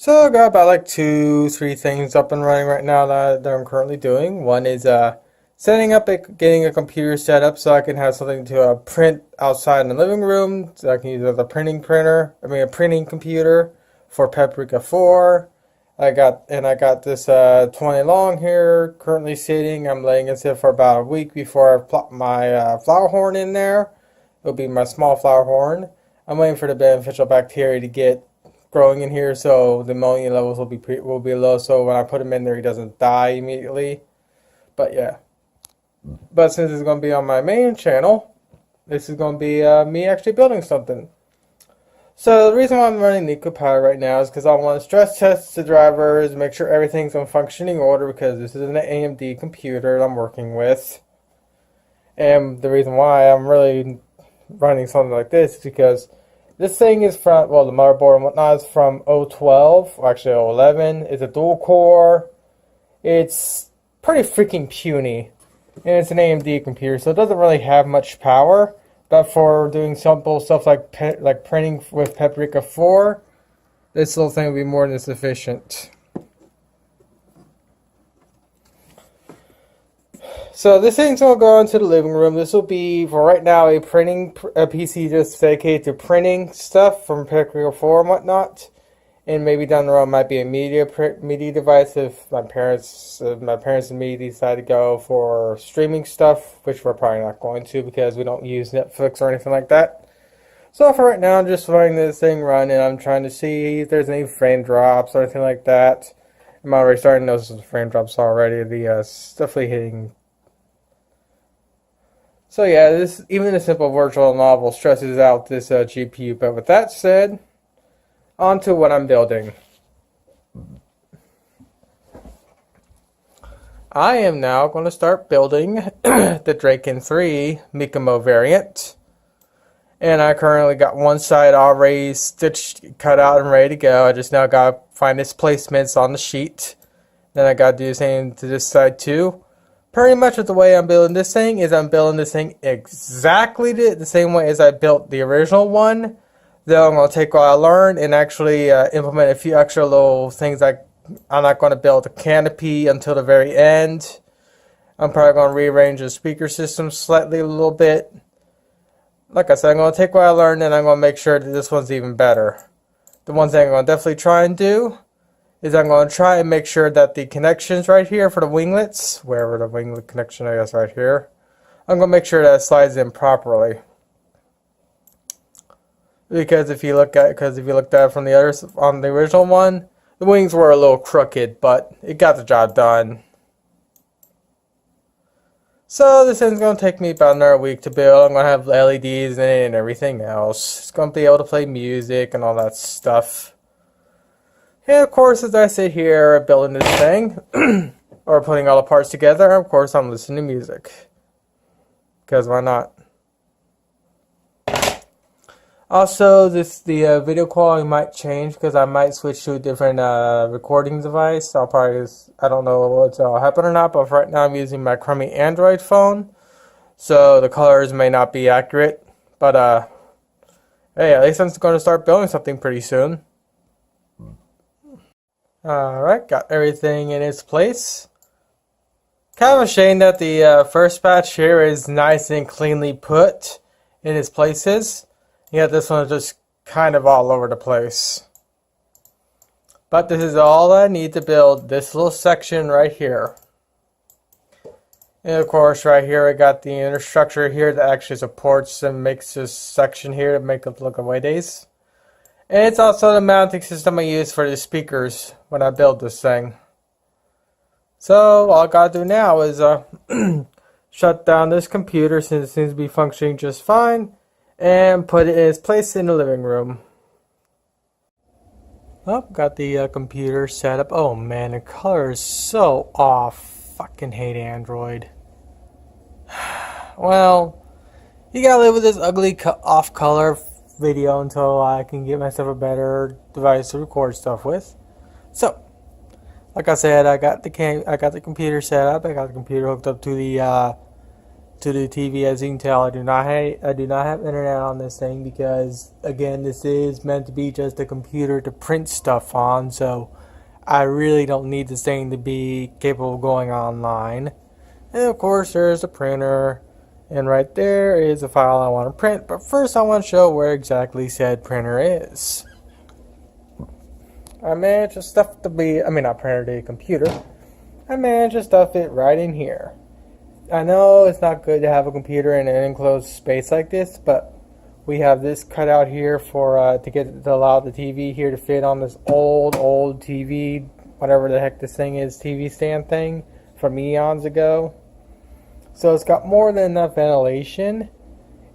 So I got about like two, three things up and running right now that I'm currently doing. One is setting up, getting a computer set up so I can have something to print outside in the living room. So I can use a printing computer for Paprika 4. I got this 20 long here currently sitting. I'm letting it sit for about a week before I plop my flower horn in there. It'll be my small flower horn. I'm waiting for the beneficial bacteria to get growing in here, so the ammonia levels will be low. So when I put him in there, he doesn't die immediately. But yeah, but since it's going to be on my main channel, this is going to be me actually building something. So the reason why I'm running Nicopad right now is because I want to stress test the drivers, make sure everything's in functioning order, because this is an AMD computer I'm working with. And the reason why I'm really running something like this is because this thing is from, well, the motherboard and whatnot is from 012, or actually 011. It's a dual core. It's pretty freaking puny. And it's an AMD computer, so it doesn't really have much power. But for doing simple stuff like printing with Paprika 4, this little thing will be more than sufficient. So this thing's going to go into the living room. This will be, for right now, a PC just dedicated to printing stuff from Paprika 4 and whatnot. And maybe down the road might be a media device if my parents and me decide to go for streaming stuff, which we're probably not going to because we don't use Netflix or anything like that. So for right now, I'm just letting this thing run, and I'm trying to see if there's any frame drops or anything like that. I'm already starting to notice the frame drops already. It's definitely hitting. So yeah, even a simple virtual novel stresses out this GPU. But with that said, on to what I'm building. I am now going to start building the Drekan III Mikumo variant. And I currently got one side already stitched, cut out, and ready to go. I just now got to find its placements on the sheet. Then I got to do the same to this side too. Pretty much with the way I'm building this thing is I'm building this thing exactly the same way as I built the original one. Though I'm going to take what I learned and actually implement a few extra little things. Like I'm not going to build a canopy until the very end. I'm probably going to rearrange the speaker system slightly a little bit. Like I said, I'm going to take what I learned and I'm going to make sure that this one's even better. The one thing I'm going to definitely try and do is I'm going to try and make sure that the connections right here for the winglets, wherever the winglet connection, I guess right here, I'm going to make sure that it slides in properly. Because if you looked at it from the other, on the original one, the wings were a little crooked, but it got the job done. So this thing's going to take me about another week to build. I'm going to have LEDs in it and everything else. It's going to be able to play music and all that stuff. And of course, as I sit here building this thing, or putting all the parts together, of course I'm listening to music. Because why not? Also, the video quality might change because I might switch to a different recording device. I don't know what'll happen or not, but for right now I'm using my crummy Android phone. So the colors may not be accurate. But hey, at least I'm going to start building something pretty soon. Alright, got everything in its place. Kind of a shame that the first batch here is nice and cleanly put in its places. Yet this one is just kind of all over the place. But this is all I need to build this little section right here. And of course right here I got the inner structure here that actually supports and makes this section here to make it look away days. And it's also the mounting system I use for the speakers when I build this thing. So all I gotta do now is shut down this computer since it seems to be functioning just fine, and put it in its place in the living room. Oh, got the computer set up. Oh man, the color is so off. Fucking hate Android. Well, you gotta live with this ugly off color video until I can get myself a better device to record stuff with. So, like I said, I got the computer set up. I got the computer hooked up to the to the TV. As you can tell, I do not have internet on this thing because, again, this is meant to be just a computer to print stuff on. So I really don't need this thing to be capable of going online. And of course, there's a printer, and right there is a file I want to print. But first, I want to show where exactly said printer is. I managed to stuff not printer, the computer. I managed to stuff it right in here. I know it's not good to have a computer in an enclosed space like this, but we have this cut out here for to allow the TV here to fit on this old TV, whatever the heck this thing is, TV stand thing from eons ago. So it's got more than enough ventilation,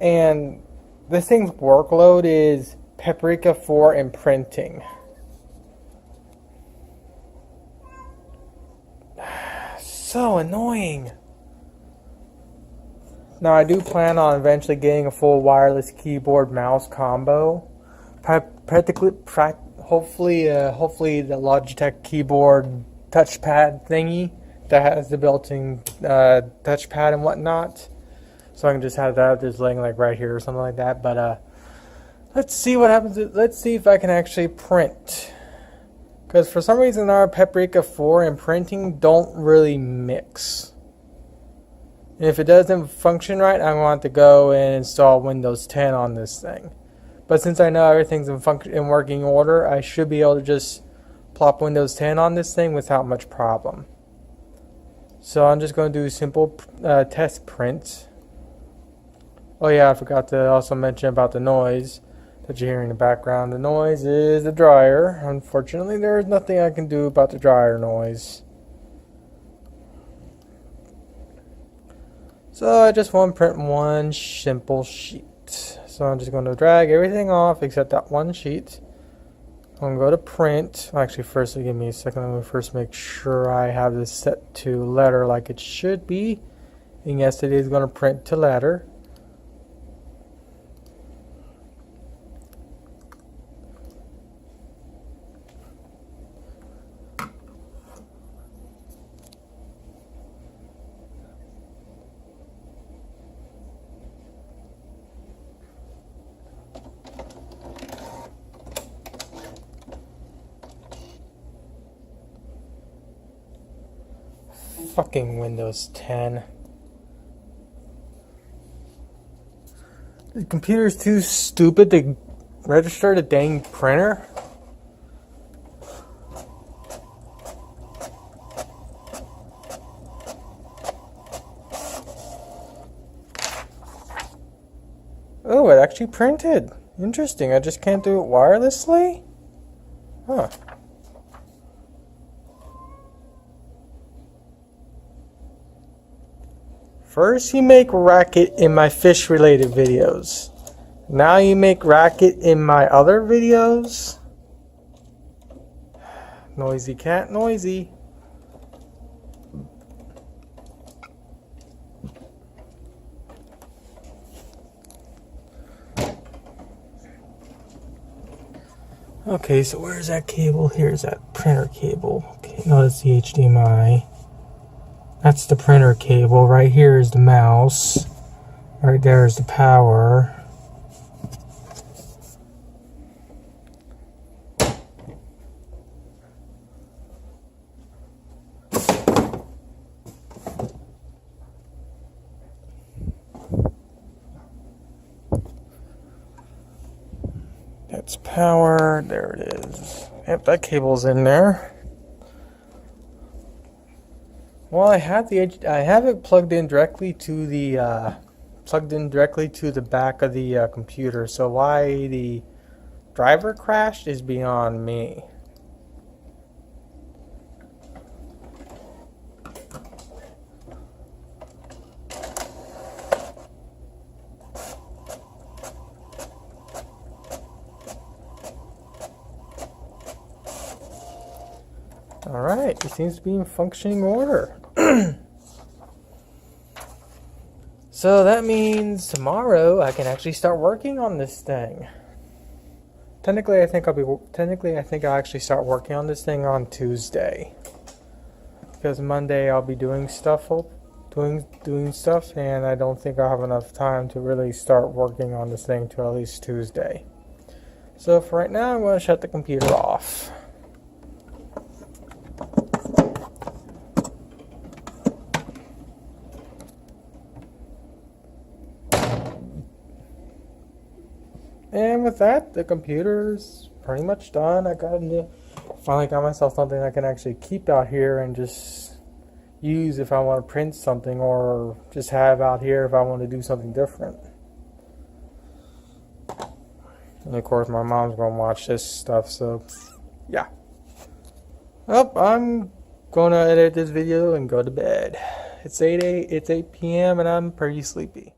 and this thing's workload is Paprika 4 and printing. So annoying. Now I do plan on eventually getting a full wireless keyboard mouse combo. Hopefully the Logitech keyboard touchpad thingy that has the built-in touchpad and whatnot. So I can just have that just laying like right here or something like that. But let's see what happens. Let's see if I can actually print. Because for some reason our Paprika 4 and printing don't really mix. And if it doesn't function right, I want to go and install Windows 10 on this thing. But since I know everything's in working order, I should be able to just plop Windows 10 on this thing without much problem. So I'm just going to do simple test prints. Oh yeah, I forgot to also mention about the noise that you hear in the background. The noise is the dryer. Unfortunately, there is nothing I can do about the dryer noise. So I just want to print one simple sheet. So I'm just going to drag everything off except that one sheet. I'm going to go to print. Actually, first give me a second. Let me first make sure I have this set to letter like it should be. And yes, it is going to print to letter. Fucking Windows 10. The computer's too stupid to register the dang printer. Oh, it actually printed. Interesting. I just can't do it wirelessly? Huh. First you make racket in my fish related videos. Now you make racket in my other videos? Noisy cat, noisy. Okay, so where's that cable? Here's that printer cable. Okay, no, that's the HDMI. That's the printer cable. Right here is the mouse. Right there is the power. That's power. There it is. Yep, that cable's in there. Well, I have it plugged in directly to the back of the computer. So why the driver crashed is beyond me. Alright, it seems to be in functioning order. So that means tomorrow I can actually start working on this thing. Technically, I think I'll actually start working on this thing on Tuesday. Because Monday I'll be doing stuff doing stuff, and I don't think I'll have enough time to really start working on this thing till at least Tuesday. So for right now, I'm going to shut the computer off. And with that, the computer's pretty much done. Finally got myself something I can actually keep out here and just use if I want to print something, or just have out here if I want to do something different. And of course my mom's going to watch this stuff, so yeah. Well, I'm going to edit this video and go to bed. It's 8 p.m. and I'm pretty sleepy.